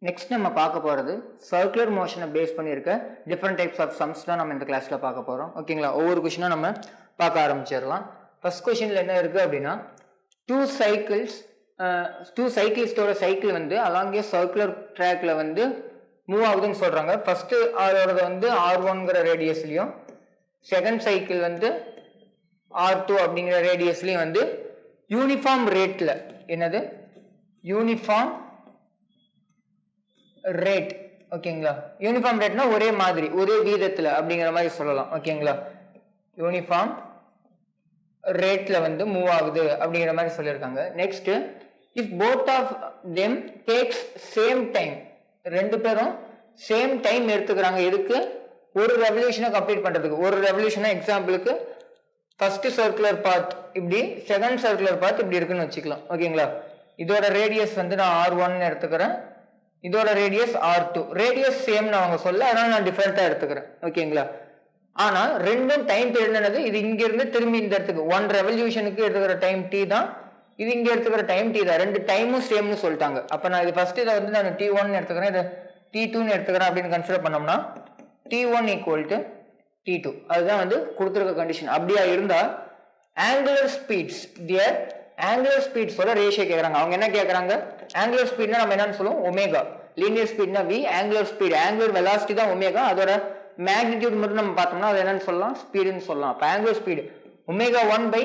Next நம்ம பார்க்க போகிறது சர்க்குலர் மோஷனை பேஸ் பண்ணியிருக்க டிஃப்ரெண்ட் டைப்ஸ் ஆஃப் சம்ஸ் தான் நம்ம இந்த கிளாஸில் பார்க்க போகிறோம். ஓகேங்களா, ஒவ்வொரு கொஷினும் நம்ம பார்க்க ஆரம்பிச்சிடலாம். ஃபர்ஸ்ட் கொஷினில் என்ன இருக்குது அப்படின்னா, டூ சைக்கிள்ஸோட சைக்கிள் வந்து அலாங் ஏ சர்க்குலர் ட்ராக்ல வந்து மூவ் ஆகுதுன்னு சொல்கிறாங்க. ஃபர்ஸ்ட் அதோட வந்து R1ங்கிற ரேடியஸ்லையும் செகண்ட் சைக்கிள் வந்து R2 அப்படிங்கிற ரேடியஸ்லையும் வந்து யூனிஃபார்ம் ரேட்டில், என்னது யூனிஃபார்ம் ரேட், ஓகேங்களா, யூனிஃபார்ம் ரேட்னா ஒரே மாதிரி ஒரே வீதத்துல அப்படிங்கிற மாதிரி சொல்லலாம். ஓகேங்களா, யூனிஃபார்ம் ரேட்ல வந்து மூவ் ஆகுது அப்படிங்கிற மாதிரி சொல்லியிருக்காங்க. Next, if both of them takes same time, ரெண்டு பேரும் சேம் டைம் எடுத்துக்கிறாங்க. எதுக்கு? ஒரு ரெவல்யூஷனை கம்ப்ளீட் பண்றதுக்கு. ஒரு ரெவல்யூஷனா எக்ஸாம்பிளுக்கு ஃபர்ஸ்ட் சர்க்குலர் பாத் இப்படி, செகண்ட் சர்க்குலர் பாத் இப்படி இருக்குன்னு வச்சுக்கலாம். ஓகேங்களா, இதோட ரேடியஸ் வந்து நான் R1 எடுத்துக்கிறேன், இதோட ரேடியஸ் R2. ரேடியஸ் சேம்னு அவங்க சொல்ல, அதனால நான் டிஃபரெண்டா எடுத்துக்கிறேன். ஓகேங்களா, ஆனா ரெண்டும் டைம் பீரியட் என்னது, இது இங்க இருந்து திரும்பி இந்த இடத்துக்கு ஒன் ரெவல்யூஷனுக்கு எடுத்துக்கிற டைம் T தான், இது இங்க எடுத்துக்கிற டைம் T தான். ரெண்டு டைமும் சேம்னு சொல்லிட்டாங்க. அப்ப நான் இது ஃபர்ஸ்ட் இதை வந்து நான் T1 எடுத்துக்கிறேன், இதை T2 எடுத்துக்கிறேன் அப்படின்னு கன்சிடர் பண்ணோம்னா T1 ஈக்குவல் டு T2, அதுதான் வந்து கொடுத்துருக்க கண்டிஷன். அப்படியா இருந்தா ஆங்குலர் ஸ்பீட்ஸ், தியர் ஆங்குலர் ஸ்பீட்ஸோட ரேஷியோ கேட்கறாங்க. அவங்க என்ன கேட்கறாங்க, ஆங்குலர் ஸ்பீட்னா நம்ம என்னன்னு சொல்லுவோம், ஒமேகா. லீனியர் ஸ்பீட்னா V, angular speed, angular velocity தான் ஒமேகா. அதோட மேக்னிடியூட் மட்டும் நம்ம பார்த்தோம்னா அது என்னன்னு சொல்லலாம், ஸ்பீடுன்னு சொல்லலாம். அப்ப angular speed omega 1 by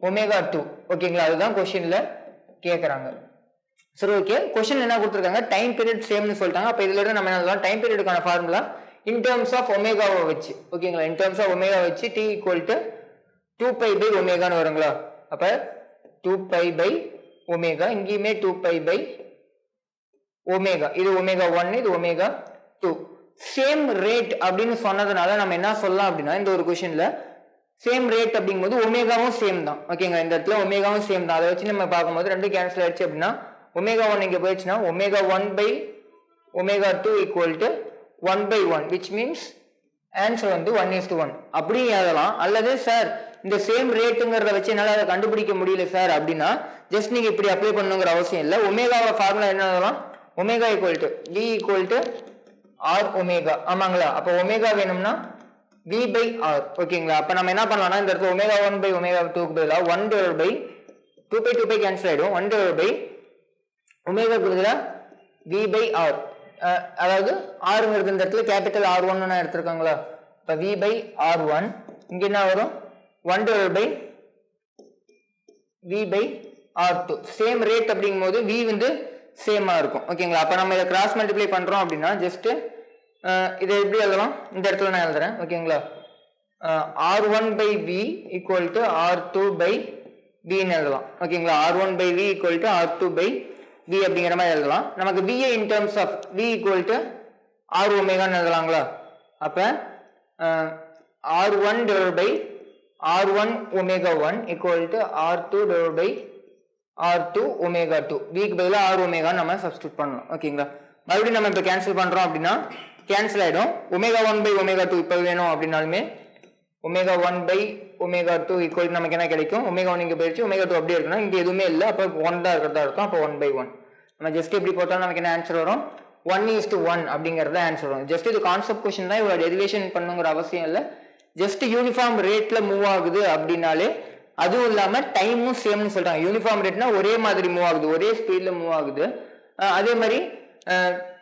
omega 2. ஓகேங்களா, அதுதான் கொஸ்டின்ல கேட்கறாங்க. சரி, ஓகே, கொஸ்டின் என்ன கொடுத்துருக்காங்க, டைம் பீரியட் சேம்னு சொல்லிட்டாங்க. அப்ப இதுல இருந்து நம்ம என்ன சொல்லலாம், டைம் பீரியடுக்கான ஃபார்முலா இன் டர்ம்ஸ் ஆஃப் ஒமேகாவை வச்சு, ஓகேங்களா, இன் டர்ம்ஸ் ஆஃப் ஒமேகா வச்சு T ஈக்குவல் டு 2π பை ஒமேகான்னு வருங்களா. அப்ப 2π பை ஒமேகா, இங்கேயுமே 2π பை ஒமேகா, இது ஒமேகா 1, இது ஒமேகா 2. சேம் ரேட் அப்படின்னு சொன்னதுனால நம்ம என்ன சொல்லலாம் அப்படின்னா, இந்த ஒரு கொஸ்டின்ல சேம் ரேட் அப்படிங்கும்போது ஒமேகாவும் சேம் தான். ஓகேங்களா, இந்த இடத்துல ஒமேகாவும் சேம் தான். அதை வச்சு நம்ம பார்க்கும்போது ரெண்டு கேன்சல் ஆயிடுச்சு அப்படின்னா ஒமேகா 1 இங்க போயிடுச்சுன்னா omega 1 by omega 2 equal to 1 by 1, which means answer வந்து 1:1 அப்படி எழுதலாம். அல்லது சார் இந்த சேம் ரேட்டுங்கிறத வச்சு என்னால அதை கண்டுபிடிக்க முடியல சார் அப்படின்னா ஜஸ்ட் நீங்க இப்படி அப்ளை பண்ணுங்கிற அவசியம் இல்லை. ஒமேகாவோட ஃபார்முலா என்ன எழுதலாம், omega equal to V equal to R omega. ஆமாங்களா, அப்போ ஒமேகா வேணும்னா V பை R. ஓகேங்களா, அப்ப நம்ம என்ன பண்ணலாம்னா இந்த இடத்துல ஒமேகா 1 பை ஒமேகா 2க்கு பதிலாக 1 டிவைட் பை 2π கேன்சல் ஆயிடும். 1 டிவைட் பை ஒமேகாக்கு பதிலாக V பை R, அதாவது ஆறுங்கிறது இந்த இடத்துல கேபிட்டல் R1 எடுத்திருக்காங்களா. இப்ப V பை R1 இங்க என்ன வரும், 1 divide by V by R2. Same rate அப்படிங்கும் போது V வந்து சேமா இருக்கும். ஓகேங்களா, அப்ப நம்ம இதை கிராஸ் மல்டிப்ளை பண்றோம் அப்படின்னா ஜஸ்ட் இதை எப்படி எழுதலாம், இந்த இடத்துல நான் எழுதுறேன். ஓகேங்களா, R1 by V equal to R2 by V ன்னு எழுதலாம். ஓகேங்களா, R1 by V equal to R2 by V அப்படிங்கிற மாதிரி எழுதலாம். நமக்கு V in terms of V equal to R ஒமேகான்னு எழுதலாங்களா. அப்ப R1 divide by R1 omega 1 equal to R2 divide by R2 omega 2. V க்கு பதிலாக R ஒமேகா நம்ம சப்ஸ்டிட்யூட் பண்ணலாம். ஓகேங்களா, மறுபடியும் நம்ம இப்போ கேன்சல் பண்றோம் அப்படின்னா கேன்சல் ஆயிடும். ஒமேகா 1 பை ஒமேகா 2 இப்போ வேணும் அப்படின்னாலுமே ஒமேகா 1 பை ஒமேகா 2 ஈக்குவல் நமக்கு என்ன கிடைக்கும், ஒமேகா 1 இங்கே போயிடுச்சு, ஒமேகா 2 அப்படியே இருக்குன்னா இங்கே எதுவுமே இல்லை, அப்போ 1 தான் இருக்கிறதா இருக்கும். அப்போ 1 பை 1 நம்ம ஜஸ்ட் எப்படி போட்டாலும் நமக்கு என்ன ஆன்சர் வரும், 1:1 அப்படிங்கிறது ஆன்சர் வரும். ஜஸ்ட் இது கான்செப்ட் கொஸ்டின் தான், இவ்வளோ டெரிவேஷன் பண்ணுங்கிற அவசியம் இல்லை. ஜஸ்ட் யூனிஃபார்ம் ரேட்ல மூவ் ஆகுது அப்படின்னாலே, அதுவும் இல்லாம டைமும் சேம்னு சொல்றாங்க. யூனிஃபார்ம் ரேட்னா ஒரே மாதிரி மூவ் ஆகுது, ஒரே ஸ்பீட்ல மூவ் ஆகுது. அதே மாதிரி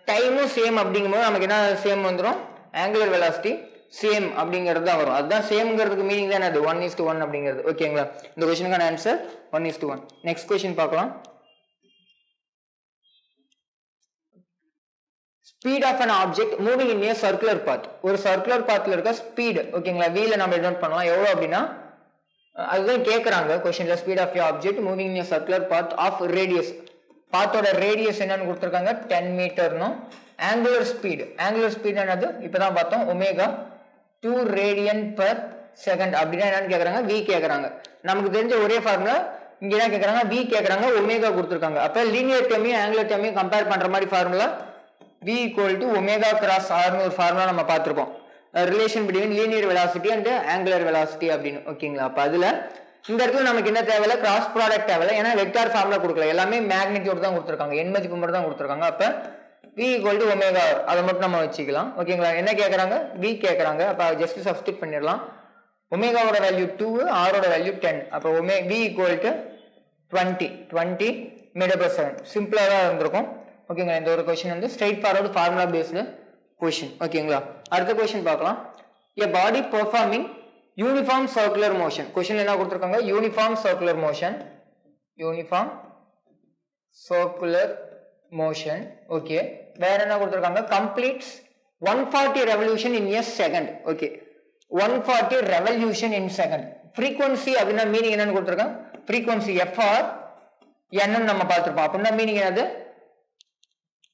டைமும் சேம் அப்படிங்கும்போது நமக்கு என்ன சேம் வந்துடும், ஆங்குலர் வெலாசிட்டி சேம் அப்படிங்கிறது தான் வரும். அதுதான் சேம்ங்கிறதுக்கு மீனிங் தான் அது 1:1 அப்படிங்கிறது. ஓகேங்களா, இந்த கொஸ்டினுக்கான ஆன்சர் 1:1. நெக்ஸ்ட் கொஸ்டின் பார்க்கலாம். Speed of an object moving in a circular path. ஒரு சர்க்குலர் பாத்ல இருக்க ஸ்பீடு, ஓகேங்களா, வீல நம்ம டினோட் பண்ணலாம். எவ்வளவு அப்படின்னா அதுதான் கேட்கறாங்க கொஸ்டின்ல. Speed of object moving in a circular path of radius. பாத்தோட ரேடியஸ் என்னன்னு கொடுத்துருக்காங்க, 10 மீட்டர்னும். ஆங்குலர் ஸ்பீடு என்னது இப்பதான் பார்த்தோம், ஒமேகா 2 ரேடியன் பர் செகண்ட். அப்படின்னா என்னன்னு கேட்கறாங்க, V கேட்கறாங்க. நமக்கு தெரிஞ்ச ஒரே ஃபார்முலா இங்க என்ன கேட்கறாங்க, V கேட்கறாங்க, ஒமேகா கொடுத்துருக்காங்க. அப்ப லீனியர் டேர்மையும் ஆங்குலர் டேர்மையும் கம்பேர் பண்ற மாதிரி formula V equal to omega cross ஆர்னு ஒரு ஃபார்முலா நம்ம பார்த்திருப்போம், relation between linear velocity and angular velocity அப்படின்னு. ஓகேங்களா, அப்ப அதுல இந்த இடத்துல நமக்கு என்ன தேவையில்ல, கிராஸ் ப்ராடக்ட் தேவையில்ல, ஏன்னா வெக்டார் ஃபார்முலா கொடுக்கல, எல்லாமே மேக்னிடியூட் தான் கொடுத்துருக்காங்க, எண் மதிப்பு மட்டும் தான் கொடுத்துருக்காங்க. அப்ப V equal to omega r அதை மட்டும் நம்ம வச்சுக்கலாம் ஓகேங்களா. என்ன கேட்குறாங்க, V கேட்குறாங்க. அப்போ ஜஸ்ட் சப்ஸ்டிட் பண்ணிடலாம். ஒமேகாவோட வேல்யூ 2, ஆரோட வேல்யூ 10. அப்போ V equal to 20 மீட்டர்/செகண்ட். சிம்பிளாக தான் இருந்திருக்கும் ஓகேங்களா. இந்த ஒரு கொஸ்டின் வந்து straight forward formula based question ஓகேங்களா. அடுத்த கொஸ்டின் பார்க்கலாம். A body performing uniform circular motion. Question என்ன கொடுத்துருக்காங்க, uniform circular motion, uniform circular motion. Okay, வேற என்ன கொடுத்துருக்காங்க, completes 140 revolution in a second. Okay, 140 revolution in second. Frequency அப்படின்னா மீனிங் என்னன்னு கொடுத்துருக்காங்க, ஃப்ரீக்வன்சி FR என்னன்னு நம்ம பார்த்துருப்போம். அப்படின்னா மீனிங் என்னது,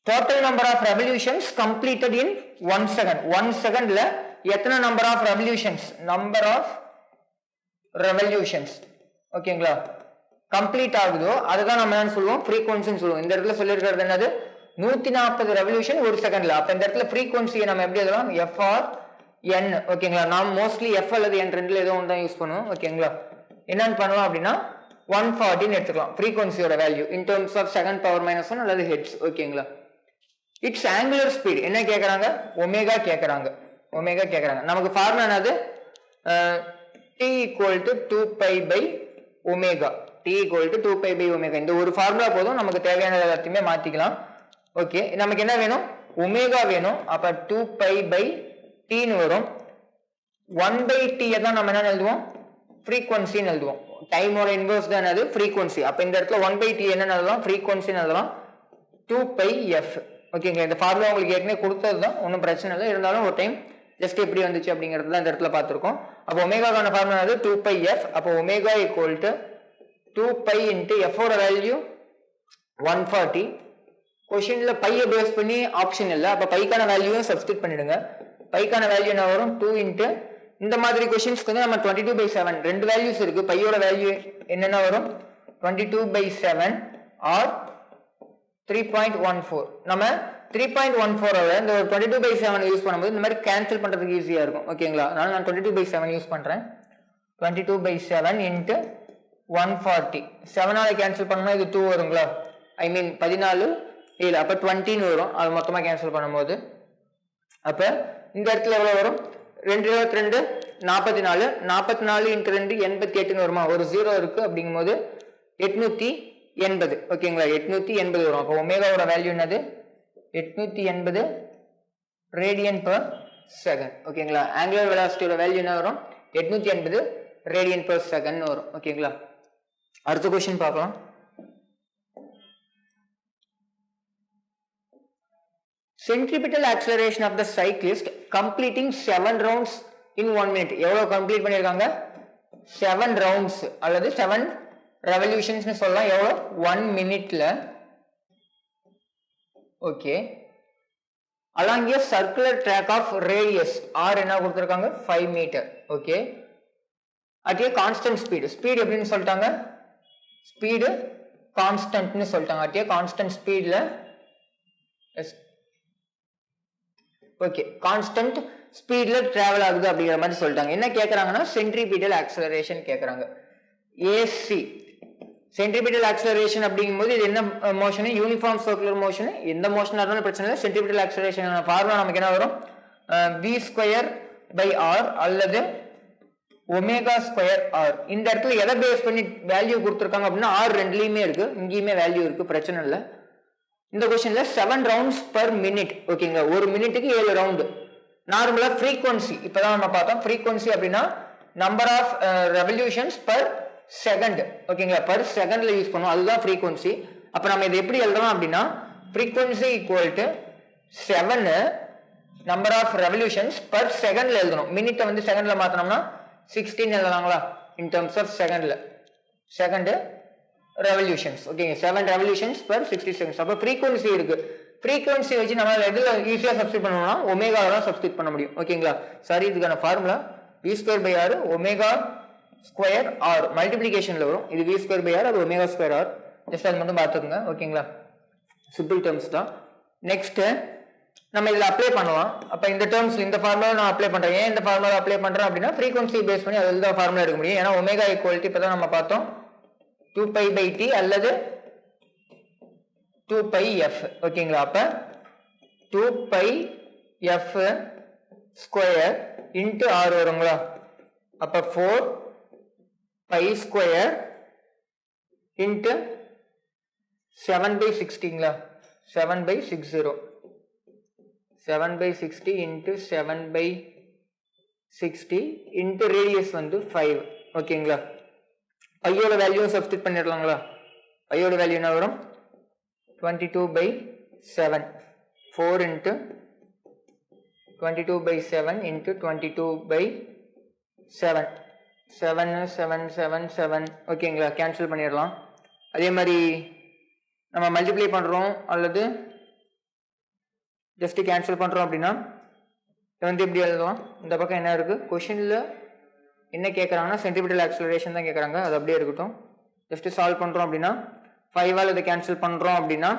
total number of revolutions completed in 1 second. 1 secondல எத்தனை number of revolutions, number of revolutions ஓகேங்களா கம்ப்ளீட் ஆகுதோ அதுதான் நம்ம என்ன சொல்லுவோம், ஃப்ரீக்வன்சின்னு சொல்லுவோம். இந்த இடத்துல சொல்லியிருக்கிறது என்னது, 140 ரெவல்யூஷன் ஒரு செகண்ட்ல. அப்ப இந்த இடத்துல ஃப்ரீக்வன்சியை நம்ம எப்படி எழுதலாம், FRN ஓகேங்களா. நாம் மோஸ்ட்லி F அல்லது N ரெண்டுல ஏதோ ஒன்று தான் யூஸ் பண்ணுவோம் ஓகேங்களா. என்னன்னு பண்ணுவோம் அப்படின்னா 140 எடுத்துக்கலாம் ஃப்ரீக்வன்சியோட value in terms of second power -1 அல்லது ஹெட்ஸ் ஓகேங்களா. இட்ஸ் ஆங்குலர் ஸ்பீட் என்ன கேட்கறாங்க, ஒமேகா கேட்கறாங்க. ஒமேகா கேட்கறாங்க. நமக்கு ஃபார்முலா என்னது, T equal to 2π/ω. T equal to 2π/ω. இந்த ஒரு ஃபார்முலா போதும், நமக்கு தேவையான எல்லாத்தையுமே மாத்திக்கலாம். ஓகே, நமக்கு என்ன வேணும், ஒமேகா வேணும். அப்ப 2π/T வரும். 1/T தான் நம்ம என்ன எழுதுவோம், ஃப்ரீக்வன்சின்னு எழுதுவோம். டைமோட இன்வர்ஸ் தான் அது ஃப்ரீக்வன்சி. அப்ப இந்த இடத்துல 1/T என்ன எழுதலாம், ஃப்ரீக்வன்சின்னு எழுதலாம், 2πf ஓகேங்களா. இந்த ஃபார்முலா உங்களுக்கு ஏற்கனவே கொடுத்தது தான், ஒன்றும் பிரச்சனை இல்லை. இருந்தாலும் ஒரு டைம் ஜஸ்ட் எப்படி வந்துச்சு அப்படிங்கிறது தான் இந்த இடத்துல பார்த்துருக்கோம். அப்போ ஒமேகாக்கான ஃபார்முலா வந்து 2πf. அப்போ ஒமேகா ஈக்குவல் டு 2π இன்ட்டு எஃபோட வேல்யூ 140. கொஸ்டின்ல பையை பேஸ் பண்ணி ஆப்ஷன் இல்லை, அப்போ பைக்கான வேல்யூவும் சப்ஸ்டிட் பண்ணிடுங்க. பைக்கான வேல்யூ என்ன வரும், 2 இன்ட்டு இந்த மாதிரி கொஸ்டின்ஸ்க்கு வந்து நம்ம 22/7 ரெண்டு வேல்யூஸ் இருக்கு. பையோட வேல்யூ என்னென்ன வரும், 22/7 ஆர் 3.14. நம்ம 3.14 இந்த ஒரு 22/7 யூஸ் பண்ணும்போது இந்த மாதிரி கேன்சல் பண்றதுக்கு ஈஸியா இருக்கும் ஓகேங்களா. அதனால நான் 22/7 யூஸ் பண்றேன். 22/7 இன்ட்டு 140. 7ஆல கேன்சல் பண்ணா இது 2 வருங்களா, ஐ மீன் 14 7 அப்ப 20 வரும். அது மொத்தமா கேன்சல் பண்ணும்போது அப்ப இந்த இடத்துல எவ்வளவு வரும், 222 44 44 இன்ட்டு 2 88 வருமா, ஒரு 0 இருக்கு. அப்படிங்கும் போது 880 ஓகேங்களா, 880 வரும். அப்போ ஒமேகாவோட வேல்யூ என்னது, 880 ரேடியன் பர் செகண்ட் ஓகேங்களா. ஆங்குலர் வெலாசிட்டியோட வேல்யூ என்ன வரும், 880 ரேடியன் பர் செகண்ட் வரும் ஓகேங்களா. அடுத்த क्वेश्चन பார்க்கலாம். Centripetal acceleration of the cyclist completing 7 rounds in 1 minute. எவ்வளவு கம்ப்ளீட் பண்ணிருக்காங்க, 7 rounds அல்லது 7 revolutions சொல்லலாம். எவ்வளவு, 1 minute-ல okay. along a circular track of radius r என்ன கொடுத்திருக்காங்க, 5 metre okay. at a constant speed. Speed எப்படின்னு சொல்லிட்டாங்க, ஸ்பீடு கான்ஸ்டன்ட்னு சொல்லிட்டாங்க. at a constant speedல ஓகே கான்ஸ்டன்ட் ஸ்பீட்ல டிராவல் ஆகுது அப்படிங்கிற மாதிரி சொல்லிட்டாங்க. என்ன கேட்கறாங்கன்னா சென்ட்ரிபிட்டல் ஆக்சலரேஷன் கேட்கறாங்க. ஏசி சென்ட்ரிபிட்டல் ஆக்சலரேஷன் அப்படிங்கும்போது இது என்ன மோஷன், யூனிஃபார்ம் சர்க்குலர் மோஷன். எந்த மோஷனா இருந்தாலும் பிரச்சனை இல்லை. சென்ட்ரிபிட்டல் ஆக்சலரேஷன் ஃபார்முலா நமக்கு என்ன வரும், v²/r அல்லது ω²r. இந்த இடத்துல எதை பேஸ் பண்ணி வேல்யூ கொடுத்துருக்காங்க அப்படின்னா r ரெண்டுலயுமே இருக்கு, இங்கேயுமே வேல்யூ இருக்கு, பிரச்சனை இல்லை. இந்த क्वेश्चनல 7 rounds per minute ஓகேங்க. ஒரு மினிட்டுக்கு 7 ரவுண்ட். நார்மலா ஃப்ரீக்வன்சி இப்பதான் நம்ம பார்த்தோம். ஃப்ரீக்வன்சி அப்படின்னா number of revolutions per second ஓகேங்களா, பர் செகண்ட்ல யூஸ் பண்ணுவோம், அதுதான் ஃப்ரீக்வன்சி. அப்ப நம்ம இதை எப்படி எழுதலாம் அப்படின்னா frequency equal to 7 number of revolutions per செகண்ட்ல எழுதணும். மினிட்டை வந்து செகண்ட்ல மாத்தணும்னா 16 எழுதலாங்களா, இன் டர்ம்ஸ் ஆஃப் செகண்ட்ல. செகண்ட் ரெவல்யூஷன்ஸ் ஓகேங்க, 7 ரெவல்யூஷன்ஸ் per 60 செகண்ட்ஸ். அப்போ ஃப்ரீக்வன்சி இருக்கு. ஃப்ரீக்வன்சி வச்சு நம்மளால எதுல ஈஸியா சப்ஸ்டிட் பண்ணணும்னா ஒமேகாவை தான் சப்ஸ்டிட் பண்ண முடியும் ஓகேங்களா. சாரி, இதுக்கான ஃபார்முலா v²/r ω²r மல்டிப்ளிகேஷன்ல வரும். இது v²/r, அது ω²r. ஜஸ்ட் அது மட்டும் பார்த்துக்கோங்க ஓகேங்களா. சிம்பிள் டேர்ம்ஸ் தான். நெக்ஸ்ட் நம்ம இதுல அப்ளை பண்ணுவோம். அப்ப இந்த டேர்ம்ஸ் இந்த ஃபார்முலா நான் அப்ளை பண்றேன். ஏன் இந்த ஃபார்முலா அப்ளை பண்றேன் அப்படின்னா ஃப்ரீக்வன்சி பேஸ் பண்ணி அதுல தான் ஃபார்முலா எடுக்க முடியும். ஏன்னா ஒமேகா ஈக்குவல் இப்பதான் நம்ம பார்த்தோம் 2π/t அல்லது 2πf ஓகேங்களா. அப்ப 2 pi f square into r வருங்களா? அப்போ 4 pi ஸ்கொயர் இன்ட்டு 7/60ங்களா? 7/60 7/60 இன்ட்டு 7/60 இன்ட்டு ரேடியஸ் வந்து 5. ஓகேங்களா? பையோட வேல்யூ சப்ஸ்டிட் பண்ணிடலாங்களா? பையோட வேல்யூ என்ன வரும்? 22/7 4 இன்ட்டு 22/7 இன்ட்டு 22/7 7 7 7 7. ஓகேங்களா? கேன்சல் பண்ணிடலாம். அதே மாதிரி நம்ம மல்டிப்ளை பண்ணுறோம் அல்லது ஜஸ்ட் கேன்சல் பண்ணுறோம் அப்படின்னா வந்து எப்படி எழுதலாம்? இந்த பக்கம் என்ன இருக்குது? கொஷினில் என்ன கேட்குறாங்கன்னா சென்ட்ரிபிட்டல் ஆக்சலரேஷன் தான் கேட்குறாங்க. அது அப்படியே இருக்கட்டும். ஜஸ்ட் சால்வ் பண்ணுறோம் அப்படின்னா 5ஆல் இதை கேன்சல் பண்ணுறோம் அப்படின்னா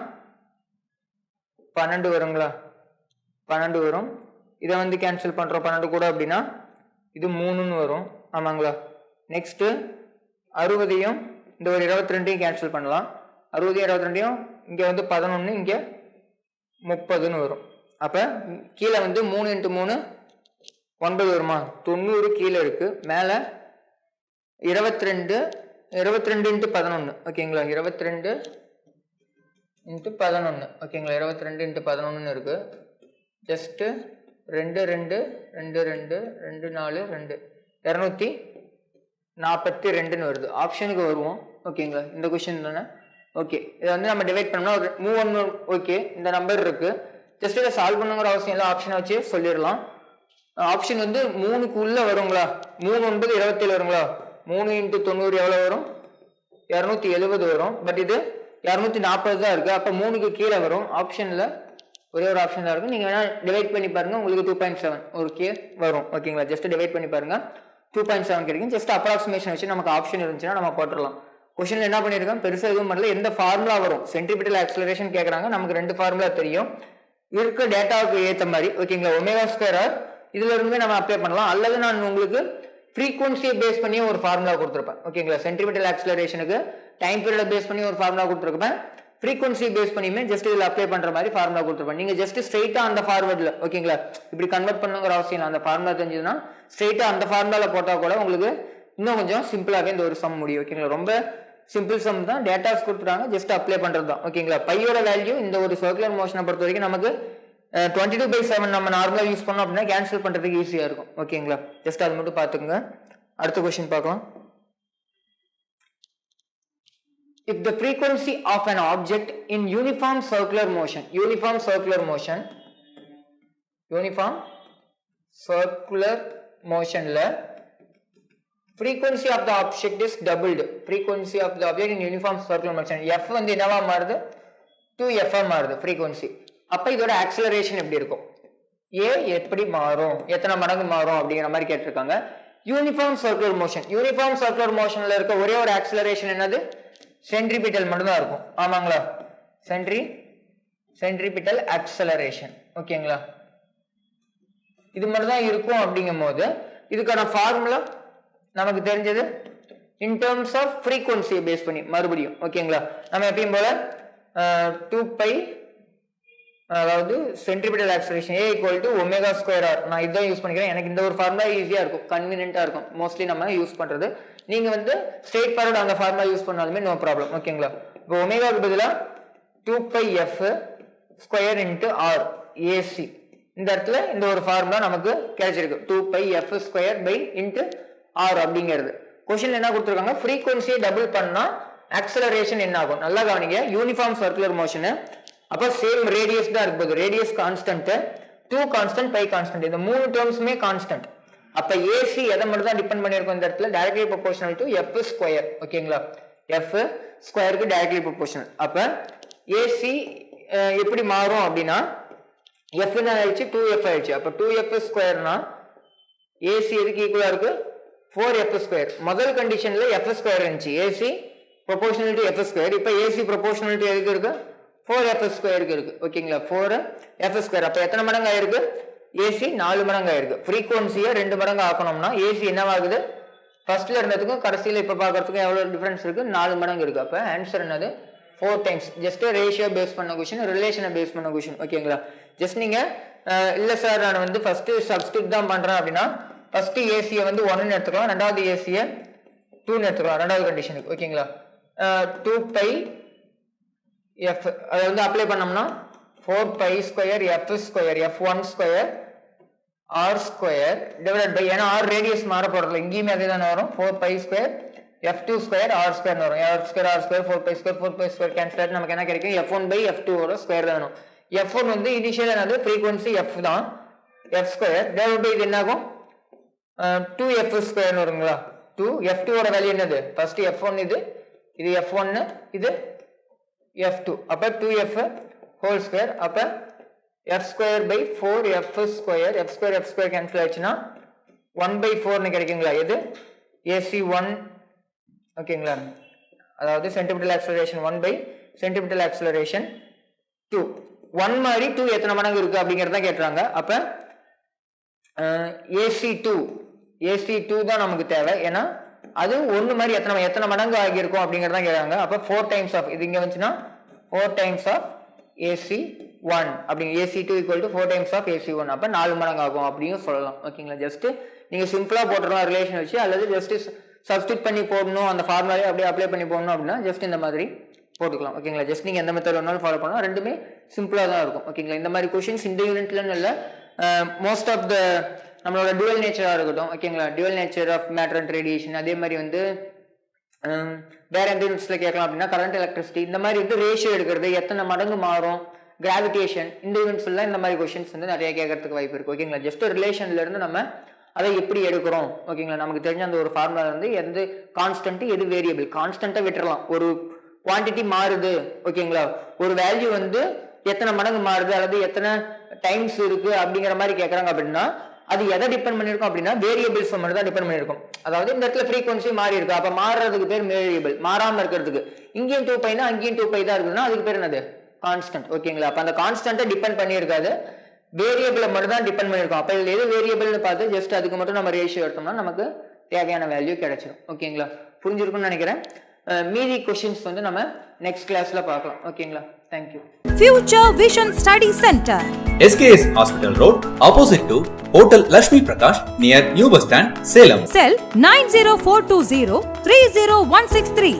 12 வருங்களா? 12 வரும். இதை வந்து கேன்சல் பண்ணுறோம் 12 கூட அப்படின்னா இது 3ன்னு வரும். ஆமாங்களா? நெக்ஸ்ட்டு 60ஐயும் இந்த ஒரு 22ஐயும் கேன்சல் பண்ணலாம். 60 22 இங்கே வந்து 11, இங்கே 30ன்னு வரும். அப்போ கீழே வந்து 3 × 3 9 வருமா? 90 கீழே இருக்குது. மேலே 22 × 11. ஓகேங்களா? 22 × 11. ஓகேங்களா? 22 × 11ன்னு இருக்குது. ஜஸ்ட்டு 2 2 2 2 2 4 2 242ன்னு வருது. ஆப்ஷனுக்கு வருவோம். ஓகேங்களா? இந்த கொஷின் தானே? ஓகே, இதை வந்து நம்ம டிவைட் பண்ணோம்னா ஒரு 3 ஓகே இந்த நம்பர் இருக்குது. ஜஸ்ட் இதை சால்வ் பண்ணுங்கிற அவசியம் இல்லை. ஆப்ஷனை வச்சு சொல்லிடலாம். ஆப்ஷன் வந்து 3க்குள்ளே வருங்களா? 3 9 27 வருங்களா? 3 × 90 எவ்வளோ வரும்? 270 வரும். பட் இது 240 தான் இருக்குது. அப்போ 3க்கு கீழே வரும். ஆப்ஷனில் ஒரே ஒரு ஆப்ஷன் தான் இருக்கும். நீங்கள் வேணால் டிவைட் பண்ணி பாருங்கள், உங்களுக்கு 2.7 ஒரு கே வரும். ஓகேங்களா? ஜஸ்ட் டிவைட் பண்ணி பாருங்கள், 2.7 கிடைக்கும். ஜஸ்ட் அப்ராக்சிமேஷன் வச்சு நமக்கு ஆப்ஷன் இருந்துச்சுன்னா நம்ம போட்டுடலாம். கொஸ்டின் என்ன பண்ணியிருக்கோம்? பெருசாக எதுவும் பண்ணல. எந்த ஃபார்முலா வரும்? சென்ட்ரிபிட்டல் ஆக்சலரேஷன் கேட்குறாங்க. நமக்கு 2 ஃபார்முலா தெரியும். இருக்க டேட்டாவுக்கு ஏற்ற மாதிரி. ஓகேங்களா? ω²r இதுல இருந்து நம்ம அப்ளை பண்ணலாம். அல்லது நான் உங்களுக்கு ஃப்ரீக்வன்சியை பேஸ் பண்ணி ஒரு ஃபார்முலா கொடுத்துருப்பேன். ஓகேங்களா? சென்ட்ரிபிட்டல் ஆக்சலரேஷனுக்கு டைம் பீரியட் பேஸ் பண்ணி ஒரு ஃபார்முலா கொடுத்துருப்பேன். ஃப்ரீக்வன்சி பேஸ் பண்ணியுமே ஜஸ்ட் இதில் அப்ளை பண்ற மாதிரி ஃபார்முலா கொடுத்துருப்பேன். நீங்க ஜஸ்ட் ஸ்ட்ரெயிட்டா அந்த ஃபார்வர்டில் ஓகேங்களா இப்படி கன்வெர்ட் பண்ணுங்கிற அவசியம் இல்லை. அந்த ஃபார்முலா தெரிஞ்சதுன்னா ஸ்ட்ரெயிட்டா அந்த ஃபார்முலாவில் போட்டால் கூட உங்களுக்கு இன்னும் கொஞ்சம் சிம்பிளாகவே இந்த ஒரு சம் முடியும். ஓகேங்களா? ரொம்ப சிம்பிள் சம் தான். டேட்டாஸ் கொடுத்துட்டாங்க, ஜஸ்ட் அப்ளை பண்றது தான். ஓகேங்களா? பையோட வேல்யூ இந்த ஒரு சர்க்குலர் மோஷனை பொறுத்த வரைக்கும் நமக்கு 22/7 நம்ம நார்மலா யூஸ் பண்ணோம் அப்படின்னா கேன்சல் பண்றதுக்கு ஈஸியா இருக்கும். ஓகேங்களா? ஜஸ்ட் அது மட்டும் பார்த்துக்கோங்க. அடுத்த கொஸ்டின் பார்க்கலாம். If the frequency of an object in uniform circular motion ல frequency of the object is doubled. Frequency of the object in uniform circular motion. F வந்து என்னவா மாறுது? 2f மாறுது frequency. அப்ப இதோட ஆக்சலரேஷன் எப்படி இருக்கும்? A எப்படி மாறும்? எத்தனை மடங்கு மாறும் அப்படிங்கிற மாதிரி கேட்டிருக்காங்க. யூனிஃபார்ம் சர்க்குலர் மோஷன்ல இருக்க ஒரே ஒரு ஆக்சலரேஷன் என்னது? சென்ட்ரிபிட்டல் மட்டும் தான் இருக்கும். ஆமாங்களா? Centripetal acceleration. ஓகேங்களா? இது மட்டும் தான் இருக்கும். அப்படிங்கும் போது இதுக்கான ஃபார்முலா நமக்கு தெரிஞ்சது இன் டர்ம்ஸ் ஆஃப் ஃப்ரீக்வன்சியை பேஸ் பண்ணி மறுபடியும். ஓகேங்களா? நம்ம எப்பயும் போல 2π அதாவது சென்ட்ரிபிட்டல் ஆக்சலரேஷன் A = ω²r. நான் இதான் யூஸ் பண்ணிக்கிறேன். எனக்கு இந்த ஒரு ஃபார்முலா ஈஸியா இருக்கும், கன்வீனியன்ட்டா இருக்கும். மோஸ்ட்லி நம்ம யூஸ் பண்றது. நீங்க வந்து ஸ்ட்ரெயிட் ஃபார்வர்ட் அந்த ஃபார்முலா யூஸ் பண்ணாலுமே நோ ப்ராப்ளம். ஓகேங்களா? இப்போ ஒமேகாவுக்கு பதிலாக 2πf² × r AC இந்த இடத்துல இந்த ஒரு ஃபார்முலா நமக்கு கிடைச்சிருக்கு. 2πf² × r அப்படிங்கிறது. கொஸ்டின் என்ன கொடுத்துருக்காங்க? ஃப்ரீக்வன்சியை டபுள் பண்ணா ஆக்சலரேஷன் என்ன ஆகும்? நல்லா கவனிங்க. யூனிஃபார்ம் சர்க்குலர் மோஷன் அப்ப சேம் ரேடியஸ் தான் இருக்கு. Radius constant, 2 constant, π constant. இந்த மூணு டேர்ம்ஸுமே கான்ஸ்டன்ட். அப்ப AC எதை மட்டும் தான் டிபெண்ட் பண்ணியிருக்கும் இந்த இடத்துல? Directly proportional to f². ஓகேங்களா? f²க்கு டைரக்ட்லி ப்ரொபோர்ஷனல். அப்ப AC எப்படி மாறும் அப்படின்னா f என்ன ஆயிடுச்சு? 2f ஆயிடுச்சு. அப்ப 2f²னா AC எதுக்கு ஈக்குவலா இருக்கு? 4f². முதல் கண்டிஷன்ல f² இருந்துச்சு. AC proportional to f². இப்ப AC ப்ரொபோர்ஷனல் டு எதுக்கு இருக்கு? 4f² இருக்கு. ஓகேங்களா? 4f². அப்ப எத்தனை மடங்கு ஆயிருக்கு? AC 4 மடங்கு ஆயிருக்கு. ஃப்ரீக்வன்சியை 2 மடங்கு ஆக்கணும்னா AC என்னவாகுது? ஃபர்ஸ்ட்ல இருந்ததுக்கும் கடைசியில இப்ப பாக்குறதுக்கும் எவ்வளவு டிஃபரன்ஸ் இருக்கு? 4 மடங்கு இருக்கு. அப்ப ஆன்சர் என்னது? 4 டைம்ஸ். ஜஸ்ட் ரேஷியோ பேஸ் பண்ண கொஸ்டின், ரிலேஷனை பேஸ் பண்ண கொஸ்டின். ஓகேங்களா? ஜஸ்ட் நீங்க இல்ல சார் நான் வந்து ஃபர்ஸ்ட் சப்ஸ்டிட் தான் பண்றேன் அப்படின்னா ஃபர்ஸ்ட் ஏசியை வந்து 1 எடுத்துக்கலாம், ரெண்டாவது ஏசியை 2 எடுத்துக்கலாம் ரெண்டாவது கண்டிஷனுக்கு. ஓகேங்களா? 2 பை எஃப் அதை வந்து அப்ளை பண்ணோம்னா 4 pi square f square f1 square r square divide by, ஏன்னா ஆர் ரேடியஸ் மாற போறதுல இங்கேயுமே அதே தானே வரும், 4 pi square f2 square r square வரும். R square 4 pi square cancel ஆகிட்டு நமக்கு என்ன கிடைக்கும், f1 பை f2 ஓட ஸ்கொயர் தான் வேணும். f1 வந்து இனிஷியல் என்னது ஃப்ரீக்வன்சி f தான், f ஸ்கொயர் டிவைட் பை இது என்ன ஆகும் 2f ஸ்கொயர் வருங்களா. 2 f2 ஓட வேல்யூ என்னது, ஃபர்ஸ்ட் f1 இது f1 இது f2, அப்ப 2f ஹோல் ஸ்கொயர், அப்ப f square by 4 f square cancel ஆயிடுச்சுன்னா 1 பை 4 னு கிடைக்குங்களா. இது AC1 ஓகேங்களா, அதாவது centimetre acceleration 1 by centimetre acceleration 2. 1 மாதிரி 2 எத்தனை மடங்கு இருக்கு அப்படிங்கறத கேட்றாங்க. அப்ப AC2 தான் நமக்கு தேவை, ஏன்னா அது 1 மாதிரி எத்தனை மடங்கு ஆகியிருக்கும் அப்படிங்கறத கேட்றாங்க. அப்ப 4 டைம்ஸ் ஆஃப் இது இங்க வந்துச்சுன்னா 4 டைம்ஸ் ஆஃப் AC1 அப்படிங்க, AC2 equal to 4 times of AC1, அப்ப 4 மடங்கு ஆகும் அப்படின்னு சொல்லலாம். ஓகேங்களா? ஜஸ்ட் நீங்க சிம்பிளா போட்டுடலாம் ரிலேஷன் வச்சு, அல்லது ஜஸ்ட் சப்ஸ்டிட் பண்ணி போடணும் அந்த ஃபார்முலாவே அப்படியே அப்ளை பண்ணி போடணும் அப்படின்னா ஜஸ்ட் இந்த மாதிரி போட்டுக்கலாம். ஓகேங்களா? ஜஸ்ட் நீங்க எந்த மெத்தட் வேணாலும் ஃபாலோ பண்ணலாம், ரெண்டுமே சிம்பிளா தான் இருக்கும். ஓகேங்களா? இந்த மாதிரி கொஸ்டின்ஸ் இந்த யூனிட்லன்னு இல்லை, மோஸ்ட் ஆஃப் த நம்மளோட டுவல் நேச்சரா இருக்கட்டும். ஓகேங்களா? Dual nature of matter and radiation, அதே மாதிரி வந்து வேற எந்த யூனிட்ஸ்ல கேட்கலாம் அப்படின்னா கரண்ட் எலக்ட்ரிசிட்டி, இந்த மாதிரி வந்து ரேஷியோ எடுக்கிறது எத்தனை மடங்கு மாறும், கிராவிடேஷன், இந்த யூனிட்ஸ் எல்லாம் இந்த மாதிரி கொஸ்டின்ஸ் வந்து நிறைய கேட்கறதுக்கு வாய்ப்பு இருக்கு. ஓகேங்களா? ஜஸ்ட் ரிலேஷன்ல இருந்து நம்ம அதை எப்படி எடுக்கிறோம். ஓகேங்களா? நமக்கு தெரிஞ்ச அந்த ஒரு ஃபார்முலா வந்து எது கான்ஸ்டன்ட் எது வேரியபிள், கான்ஸ்டன்ட்டை விட்டுறலாம், ஒரு குவான்டிட்டி மாறுது. ஓகேங்களா? ஒரு வேல்யூ வந்து எத்தனை மடங்கு மாறுது அல்லது எத்தனை டைம்ஸ் இருக்கு அப்படிங்கிற மாதிரி கேட்கறாங்க அப்படின்னா அது எதை டிபெண்ட் பண்ணிருக்கும் அப்படின்னா வேரியபிள்ஸ் மட்டும் தான் டிபெண்ட் பண்ணிருக்கும். அதாவது இந்த இடத்துல ஃப்ரீக்வன்சி மாறி இருக்கு, அப்ப மாறுறதுக்கு பேர் வேரியபிள், மாறாம இருக்கிறதுக்கு இங்கேயும் 2 பைனா அங்கேயும் 2 பை தான் இருக்குதுன்னா அதுக்கு பேர் என்னது, கான்ஸ்டன்ட். ஓகேங்களா? அப்ப அந்த கான்ஸ்டன்ட்டை டிபெண்ட் பண்ணியிருக்காது, வேரியபிளை மட்டும் தான் டிபெண்ட் பண்ணிருக்கோம். அப்ப இதுல எது வேரியபிள்னு பார்த்து ஜஸ்ட் அதுக்கு மட்டும் நம்ம ரேஷியோ எடுத்தோம்னா நமக்கு தேவையான வேல்யூ கிடைச்சிடும். ஓகேங்களா? புரிஞ்சிருக்கும்னு நினைக்கிறேன். மீதி क्वेश्चंस வந்து நம்ம நெக்ஸ்ட் கிளாஸ்ல பார்க்கலாம். ஓகேங்களா? Thank you. Future Vision Study Center, SKS Hospital Road, opposite to Hotel Lakshmi Prakash, near New Bus Stand, Salem. Cell 90420 30163.